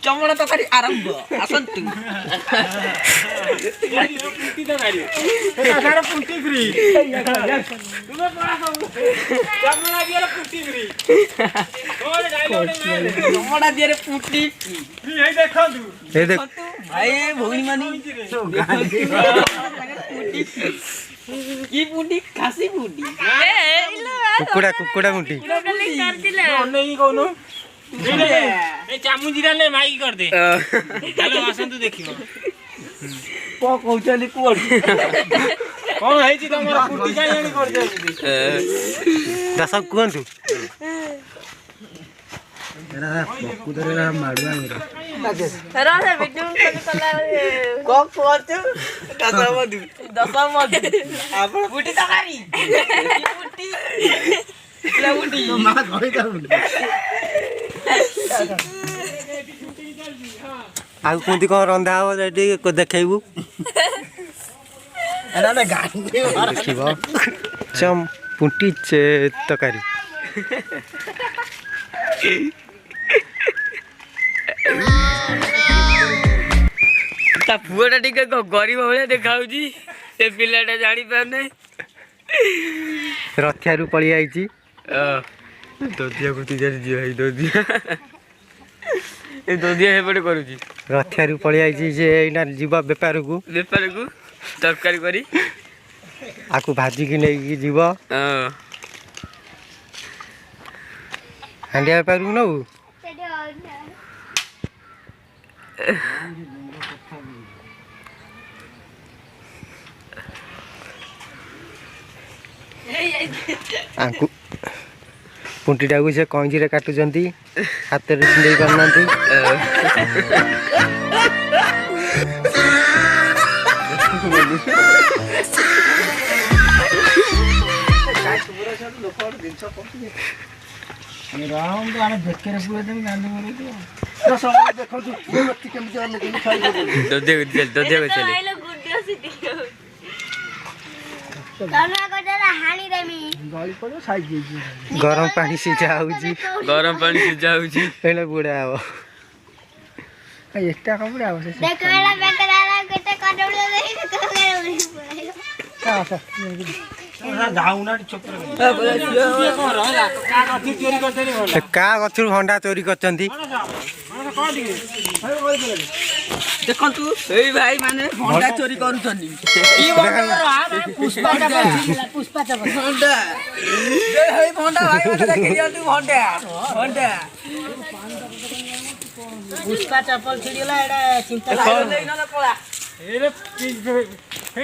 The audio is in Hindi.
चमड़ा तो खाली आरंभ आसंतु पुंटी फ्री तुम्हें पड़ा चमड़ा दिए पुंटी फ्री चमड़ा दिए पुंटी फ्री है देखो तू भाई भौनी मानी की पुंटी खासी पुंटी कुकुड़ा कुकुड़ा मुंटी नहीं कोनो ए चामुंजीरा ले माइक कर दे चलो आसंतु देखियो को कहचली कोड कोन है छी तमरा पुंटी काई एनी कर दे दस कुहंतु कुदरेरा माडुआ मेरा राजा वीडियो कला को कहचु दशमधु आपण पुंटी तकारी पुंटी ला पुंटी मा गई ता आउ कुंती कौन रंधा हो देखु देखिब चम पुंटी तकारी ता पुआटा टिके गरीब भलिया देखाउजी ए पिलाटा जानि पाने रथियारू पड़ी आईची ददिया कुती जारी जी भाई ददिया ए दोदिया हेपटे करूजी रथियारू पड़ी आईची जे एना जीवा बेपार को तरकारी करी आकु भाजी की नहीं जीव हांडिया बेपार को नऊ आंकु पुंटीटा को से कंजी रे काटुचंती हाथ रे छिंडई करनांती राम तो आने देख के रखुए तुम गांधी बोलो तो सब देखो तू व्यक्ति केम जे लोग खाई ददिया को चले आइलो गुडियो सिटी तना कोडरा हानी देमी गली पड़ो साइज जी गरम पानी सिझा होउची एले बुढ़ा हो एकटा कपड़ा आवसे देखला बेकराला केते कोडरा देई तो का सा धाउना चोपर का गथुर भंडा चोरी करचंती देखंतु एई भाई माने भंडा चोरी करूछनी की भंडा पुष्पा चपल भंडा दे हेई भंडा भाई माने देखि दियंतु भंडा पुष्पा चप्पल छिड़िला एडा चिंता देई न पळा एरे फेणी